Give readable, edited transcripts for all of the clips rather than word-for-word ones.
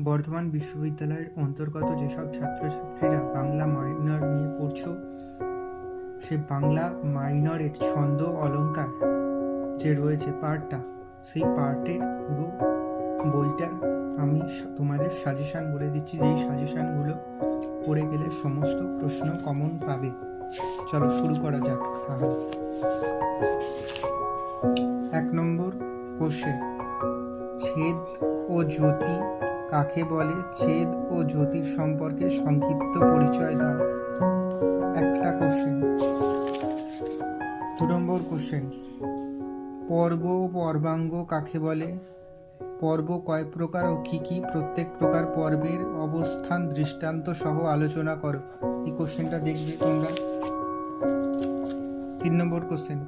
বর্ধমান বিশ্ববিদ্যালয়ের অন্তর্গত যেসব ছাত্রছাত্রীরা বাংলা মাইনর নিয়ে পড়ছো, সে বাংলা মাইনরের ছন্দ অলঙ্কার যে রয়েছে পার্টটা, সেই পার্টের পুরো বইটার আমি তোমাদের সাজেশান বলে দিচ্ছি, যেই সাজেশানগুলো পড়ে গেলে সমস্ত প্রশ্ন কমন পাবে। চলো শুরু করা যাক তাহলে। 1 নম্বর কোশ্চেন, ছেদ ও জ্যোতি কাকে বলে? ছেদ ও জ্যোতির সম্পর্কে সংক্ষিপ্ত পরিচয় দাও। একটা কোশ্চেন। 2 নম্বর কোশ্চেন, পর্ব ও পর্বাঙ্গ কাকে বলে? পর্ব কয় প্রকার ও কি কি? প্রত্যেক প্রকার পর্বের অবস্থান দৃষ্টান্ত সহ আলোচনা করো। এই কোশ্চেনটা দেখবে তোমরা। 3 নম্বর কোশ্চেন,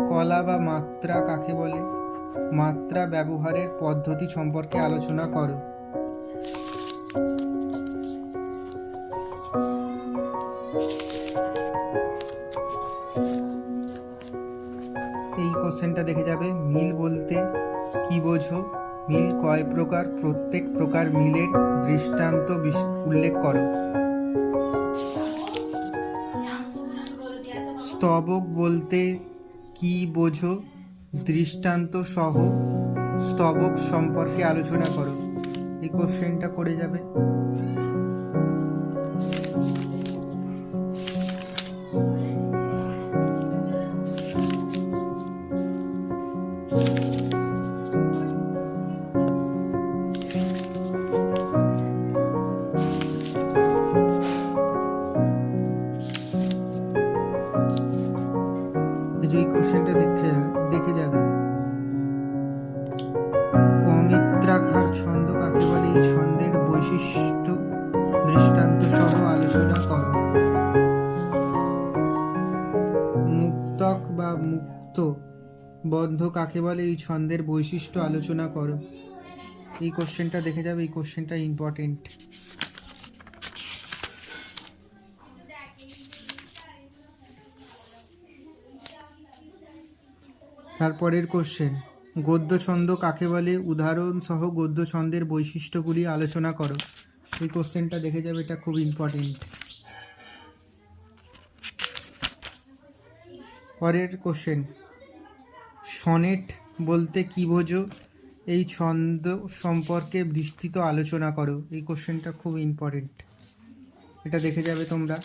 কলা বা মাত্রা কাকে বলে? মাত্রা ব্যবহারের পদ্ধতি সম্পর্কে আলোচনা করো। এই কোশ্চেনটা দেখে যাবে, মিল বলতে কি বোঝো? মিল কয় প্রকার? প্রত্যেক প্রকার মিলের দৃষ্টান্ত উল্লেখ করো। স্তবক বলতে কি বোঝো? দৃষ্টান্ত সহ স্তবক সম্পর্কে আলোচনা করো। এই কোশ্চেনটা করে যাবে। এই কোশ্চেনটা দেখে যাবে, অমিত্রাক্ষর ছন্দ কাকে বলে? এই ছন্দের বৈশিষ্ট্য দৃষ্টান্ত সহ আলোচনা করো। মুক্তক বা মুক্ত বন্ধ কাকে বলে? এই ছন্দের বৈশিষ্ট্য আলোচনা করো। এই কোশ্চেনটা দেখে যাবে, এই কোশ্চেনটা ইম্পর্টেন্ট। তারপরের কোশ্চেন, গদ্য ছন্দ কাকে বলে? উদাহরণ সহ গদ্য ছন্দের বৈশিষ্ট্যগুলি আলোচনা করো। এই কোশ্চেনটা দেখে যাবে, এটা খুব ইম্পর্টেন্ট। পরের কোশ্চেন, সনেট বলতে কি বোঝো? এই ছন্দ সম্পর্কে বিস্তৃত আলোচনা করো। এই কোশ্চেনটা খুব ইম্পর্টেন্ট, এটা দেখে যাবে তোমরা।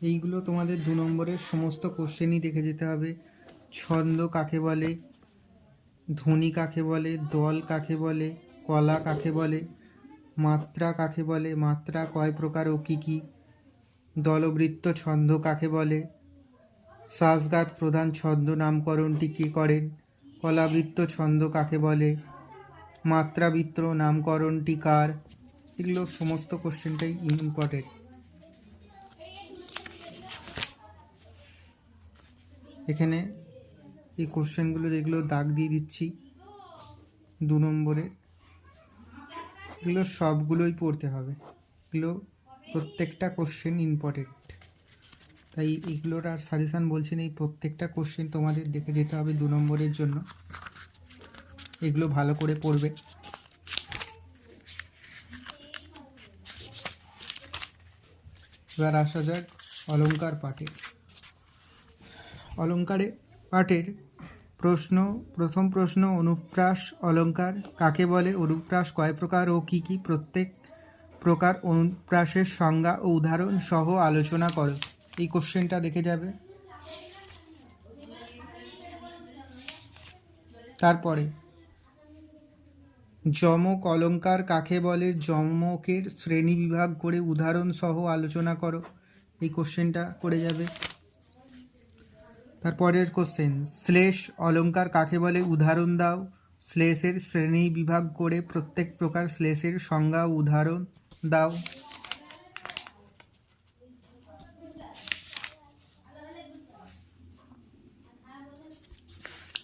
এইগুলো তোমাদের 2 নম্বরের সমস্ত কোশ্চেনই দেখে যেতে হবে। ছন্দ কাকে বলে? ধ্বনি কাকে বলে? দল কাকে বলে? কলা কাকে বলে? মাত্রা কাকে বলে? মাত্রা কয় প্রকার ও কি কি? দলবৃত্ত ছন্দ কাকে বলে? শ্বাসঘাত প্রধান ছন্দ নামকরণটি কে করেন? কলাবৃত্ত ছন্দ কাকে বলে? মাত্রাবৃত্ত নামকরণটি কার? এগুলো সমস্ত কোশ্চেনটাই ইম্পর্টেন্ট। এখানে এই কোশ্চেনগুলো যেগুলো দাগ দিয়ে দিচ্ছি 2 নম্বরের, এগুলো সবগুলোই পড়তে হবে। এগুলো প্রত্যেকটা কোশ্চেন ইম্পর্টেন্ট, তাই এগুলোর আর সাজেশান বলছি না, এই প্রত্যেকটা কোশ্চেন তোমাদের দেখে যেতে হবে 2 নম্বরের জন্য। এগুলো ভালো করে পড়বে। এবার আসা যাক অলঙ্কার পাঠে। অলঙ্কারে পাঠের প্রথম প্রশ্ন, অনুপ্রাস অলঙ্কার কাকে বলে? অনুপ্রাস কয় প্রকার ও কি কি? প্রত্যেক প্রকার অনুপ্রাসের সংজ্ঞা ও উদাহরণ সহ আলোচনা করো। এই কোশ্চেনটা দেখে যাবে। তারপরে, যমক অলঙ্কার কাকে বলে? যমকের শ্রেণী বিভাগ করে উদাহরণ সহ আলোচনা করো। এই কোশ্চেনটা করে যাবে। তারপরের কোশ্চেন, শ্লেষ অলঙ্কার কাকে বলে? উদাহরণ দাও। শ্লেষের শ্রেণী বিভাগ করে প্রত্যেক প্রকার শ্লেষের সংজ্ঞা ও উদাহরণ দাও।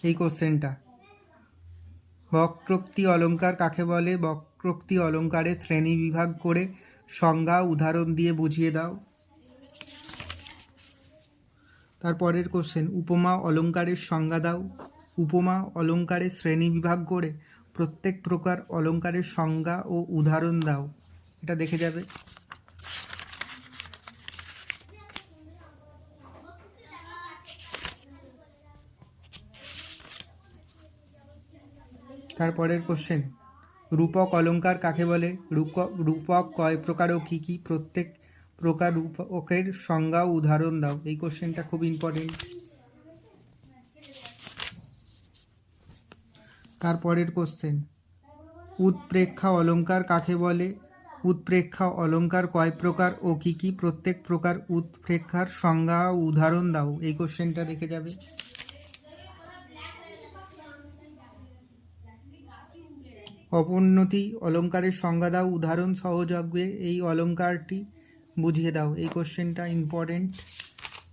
এই কোশ্চেনটা, বক্রোক্তি অলঙ্কার কাকে বলে? বক্রোক্তি অলঙ্কারের শ্রেণী বিভাগ করে সংজ্ঞা উদাহরণ দিয়ে বুঝিয়ে দাও। তারপরের কোশ্চেন, উপমা অলঙ্কারের সংজ্ঞা দাও। উপমা অলঙ্কারের শ্রেণী বিভাগ করে প্রত্যেক প্রকার অলঙ্কারের সংজ্ঞা ও উদাহরণ দাও। এটা দেখে যাবে। তারপরের কোশ্চেন, রূপক অলঙ্কার কাকে বলে? রূপক কয় প্রকার ও কী কী? প্রত্যেক প্রকার রূপকের সংজ্ঞা ও উদাহরণ দাও। এই কোশ্চেনটা খুব ইম্পর্টেন্ট। তারপরের কোশ্চেন, উৎপ্রেক্ষা অলঙ্কার কাকে বলে? উৎপ্রেক্ষা অলঙ্কার কয় প্রকার ও কী কী? প্রত্যেক প্রকার উৎপ্রেক্ষার সংজ্ঞা ও উদাহরণ দাও। এই কোশ্চেনটা দেখে যাবে। অপোন্নতি অলঙ্কারের সংজ্ঞা দাও, উদাহরণ সহযোগে এই অলঙ্কারটি বুঝিয়ে দাও। এই কোশ্চেনটা ইম্পর্টেন্ট,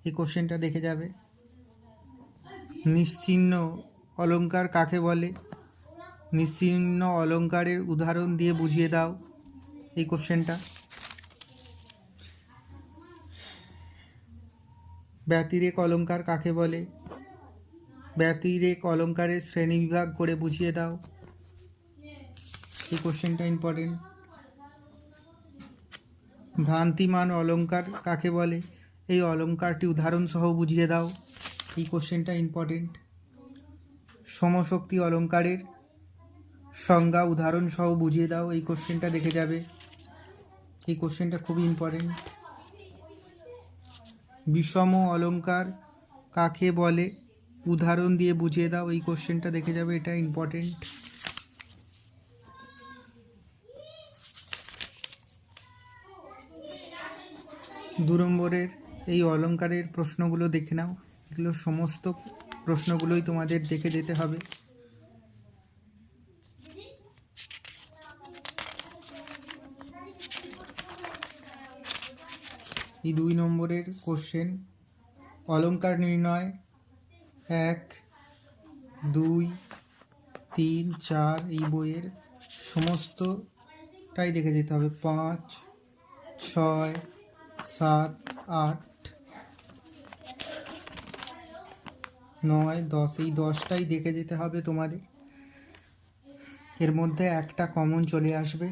এই কোশ্চেনটা দেখে যাবে। নিশ্চিহ্ন অলঙ্কার কাকে বলে? নিশ্চিহ্ন অলঙ্কারের উদাহরণ দিয়ে বুঝিয়ে দাও। এই কোশ্চেনটা। ব্যতিরেক অলঙ্কার কাকে বলে? ব্যতিরেক অলঙ্কারের শ্রেণীবিভাগ করে বুঝিয়ে দাও। এই কোশ্চেনটা ইম্পর্টেন্ট। ভ্রান্তিমান অলঙ্কার কাকে বলে? এই অলঙ্কারটি উদাহরণ সহ বুঝিয়ে দাও। এই কোশ্চেনটা ইম্পর্টেন্ট। সমশক্তি অলঙ্কারের সংজ্ঞা উদাহরণ সহ বুঝিয়ে দাও। এই কোশ্চেনটা দেখে যাবে। এই কোশ্চেনটা খুবই ইম্পর্টেন্ট। বিষম অলঙ্কার কাকে বলে? উদাহরণ দিয়ে বুঝিয়ে দাও। এই কোশ্চেনটা দেখে যাবে, এটা ইম্পর্টেন্ট। 2 নম্বরের এই অলঙ্কারের প্রশ্নগুলো দেখে নাও। এগুলো সমস্ত প্রশ্নগুলোই তোমাদের দেখে যেতে হবে। এই 2 নম্বরের কোশ্চেন, অলঙ্কার নির্ণয় 1, 2, 3, 4 এই বইয়ের সমস্তটাই দেখে যেতে হবে। 5, 6, 7, 8, 9, 10 এই 10টাই দেখে যেতে হবে তোমাদের। এর মধ্যে একটা কমন চলে আসবে।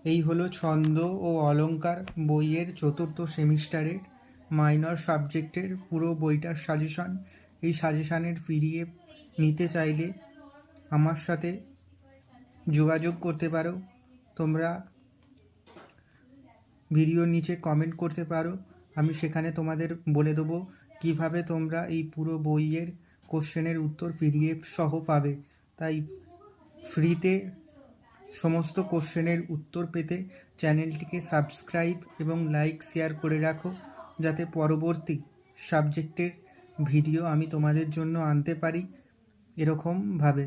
এই হলো ছন্দ ও অলঙ্কার বইয়ের 4th সেমিস্টারের মাইনর সাবজেক্টের পুরো বইটার সাজেশন। এই সাজেশানের PDF নিতে চাইলে আমার সাথে যোগাযোগ করতে পারো। তোমরা ভিডিওর নিচে কমেন্ট করতে পারো, আমি সেখানে তোমাদের বলে দেবো কিভাবে তোমরা এই পুরো বইয়ের কোশ্চেনের উত্তর PDF সহ পাবে। তাই ফ্রিতে সমস্ত কোশ্চেনের উত্তর পেতে চ্যানেলটিকে সাবস্ক্রাইব এবং লাইক শেয়ার করে রাখো, যাতে পরবর্তী সাবজেক্টের ভিডিও আমি তোমাদের জন্য আনতে পারি এরকমভাবে।